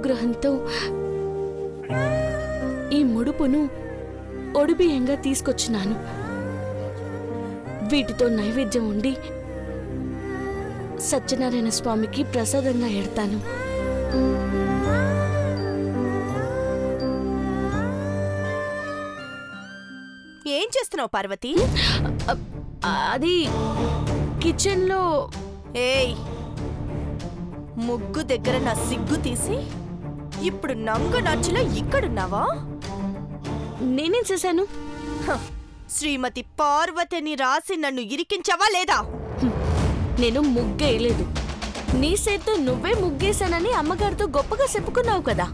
అనుగ్రహంతో ఈ ముడుపును ఒడిబియ్యంగా తీసుకొచ్చినాను. వీటితో నైవేద్యం ఉండి సత్యనారాయణ స్వామికి ప్రసాదంగా ఎడతాను. ఏం చేస్తున్నావు పార్వతి? అది కిచెన్లో. ఏయ్, ముగ్గు దగ్గర నా సిగ్గు తీసి ఇప్పుడు నంగు నచ్చులో ఇక్కడున్నావా? నేనేం చేశాను? శ్రీమతి పార్వతిని రాసి నన్ను ఇరికించావా లేదా? నేను ముగ్గేయలేదు. నీ చేత్తో నువ్వే ముగ్గేశానని అమ్మగారితో గొప్పగా చెప్పుకున్నావు కదా.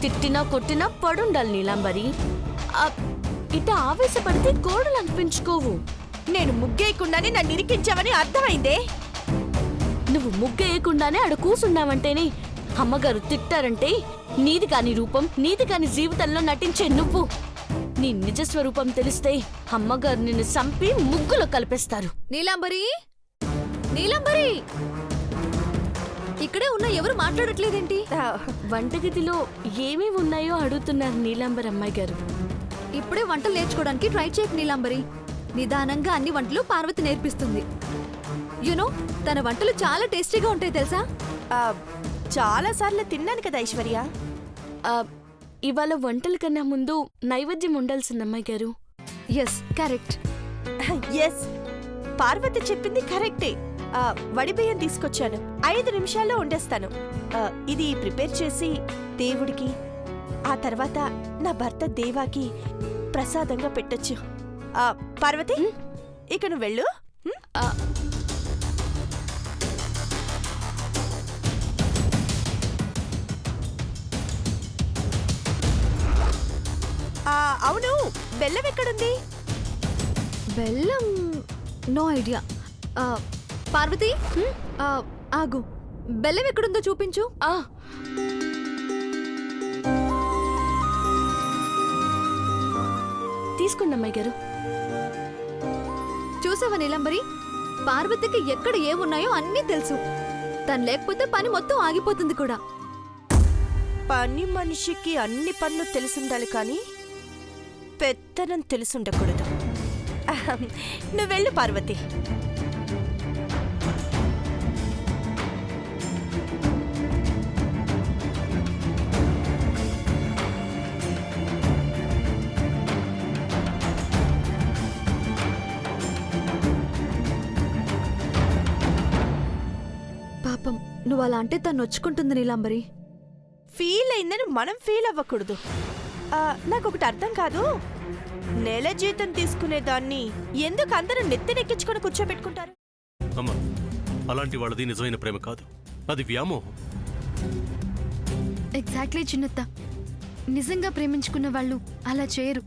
తిట్టినా కొట్టినా పడుండాలి నీలాంబరి. ఇట ఆవేశపడితే గోడలు అనిపించుకోవు. నేను ముగ్గేయకుండానే నన్ను ఇరికించావని అర్థమైందే. నువ్వు ముగ్గేయకుండానే ఆడ కూసున్నావంటేనే అమ్మగారు తిట్టారంటే నీది కాని రూపం, నీది కాని జీవితంలో నటించే నువ్వు. నీ నిజస్వరూపం తెలిస్తే అమ్మగారు నిన్ను చంపి ముగ్గులో కలిపేస్తారు. నీలాంబరి, నీలాంబరి, ఇక్కడే ఉన్న ఎవరు మాట్లాడట్లేదేంటి? వంటగదిలో ఏమేమి ఉన్నాయో అడుగుతున్నారు నీలాంబరి అమ్మాయి గారు. ఇప్పుడే వంటలు నేర్చుకోవడానికి ట్రై చేయకు నీలాంబరి. నిదానంగా అన్ని వంటలు పార్వతి నేర్పిస్తుంది. యునో, తన వంటలు చాలా టేస్టీగా ఉంటాయి తెలుసా? చాలా సార్లు తిన్నాను కదా ఐశ్వర్య. ఇవాళ వంటల కన్నా ముందు నైవేద్యం ఉండాల్సింది అమ్మాయి గారు. Yes, correct. ఎస్, పార్వతి చెప్పింది కరెక్టే. వడిబియ్యం తీసుకొచ్చాను, 5 నిమిషాల్లో వండేస్తాను. ఇది ప్రిపేర్ చేసి దేవుడికి, ఆ తర్వాత నా భర్త దేవాకి ప్రసాదంగా పెట్టొచ్చు. పార్వతి, ఇక నువ్వు వెళ్ళు. అవును, బెల్లం ఎక్కడుంది? బెల్లం? No idea. పార్వతి, ఆగు. బెల్లం ఎక్కడుందో చూపించు. తీసుకోండి అమ్మాయి గారు. చూసావా నీలంబరి, పార్వతికి ఎక్కడ ఏమున్నాయో అన్నీ తెలుసు. తను లేకపోతే పని మొత్తం ఆగిపోతుంది కూడా. పని మనిషికి అన్ని పనులు తెలిసుండాలి కానీ పెత్తనం తెలుసుండకూడదు. నువ్వెళ్ళు పార్వతి. పాపం, నువ్వు అలా అంటే తను నొచ్చుకుంటుంది నీలాంబరి. ఫీల్ అయిందని మనం ఫీల్ అవ్వకూడదు. నాకొకటి అర్థం కాదు, నెల జీతం తీసుకునేదాన్ని ఎందుకు అందరూ నెత్తినెక్కించుకొని కూర్చోబెట్టుకుంటారు? అమ్మా, అలాంటి వాళ్ళది నిజమైన ప్రేమ కాదు, అది వ్యామోహం. ఎగ్జాక్ట్లీ చిన్నత్త, నిజంగా ప్రేమించుకున్న వాళ్ళు అలా చేయరు.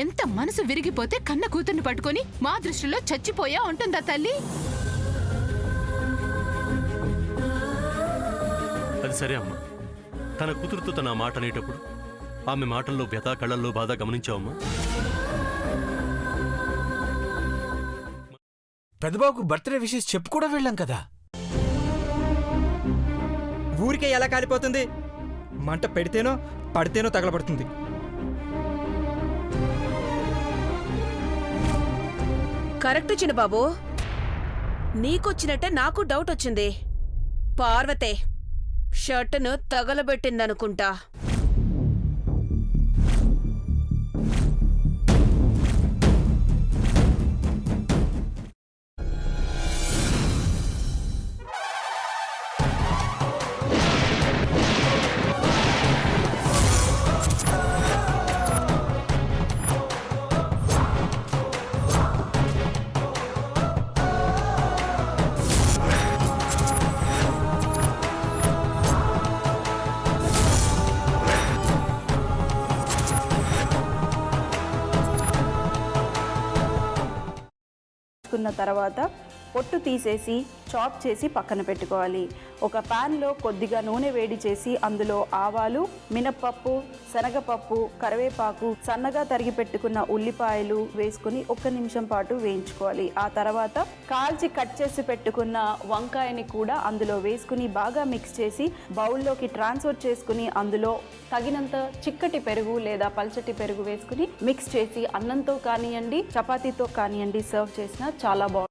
ఎంత మనసు విరిగిపోతే కన్న కూతుర్ని పట్టుకొని మా దృష్టిలో చచ్చిపోయా ఉంటుందా తల్లి? అది సరే అమ్మా, తన కూతురుతో తన మాట అనేటప్పుడు ఆమె మాటల్లో వ్యథ, కళ్ళల్లో బాధ గమనించావమ్మా? పెద్దబాబుకు బర్త్డే విషెస్ చెప్పు కూడా వెళ్ళాం కదా. ఊరికే ఎలా కాలిపోతుంది? మంట పెడితేనో పడితేనో తగలబడుతుంది. కరెక్ట్ చిన్నబాబు, నీకొచ్చినట్టే నాకు డౌట్ వచ్చింది. పార్వతే షర్టును తగలబెట్టిందనుకుంటా. కున్న తర్వాత పొట్టు తీసేసి చాప్ చేసి పక్కన పెట్టుకోవాలి. ఒక పాన్లో కొద్దిగా నూనె వేడి చేసి అందులో ఆవాలు, మినప్పప్పు, శనగపప్పు, కరివేపాకు, సన్నగా తరిగి పెట్టుకున్న ఉల్లిపాయలు వేసుకుని 1 నిమిషం పాటు వేయించుకోవాలి. ఆ తర్వాత కాల్చి కట్ చేసి పెట్టుకున్న వంకాయని కూడా అందులో వేసుకుని బాగా మిక్స్ చేసి బౌల్లోకి ట్రాన్స్ఫర్ చేసుకుని అందులో తగినంత చిక్కటి పెరుగు లేదా పల్చటి పెరుగు వేసుకుని మిక్స్ చేసి అన్నంతో కానివ్వండి, చపాతీతో కానివ్వండి సర్వ్ చేసినా చాలా బాగుంటుంది.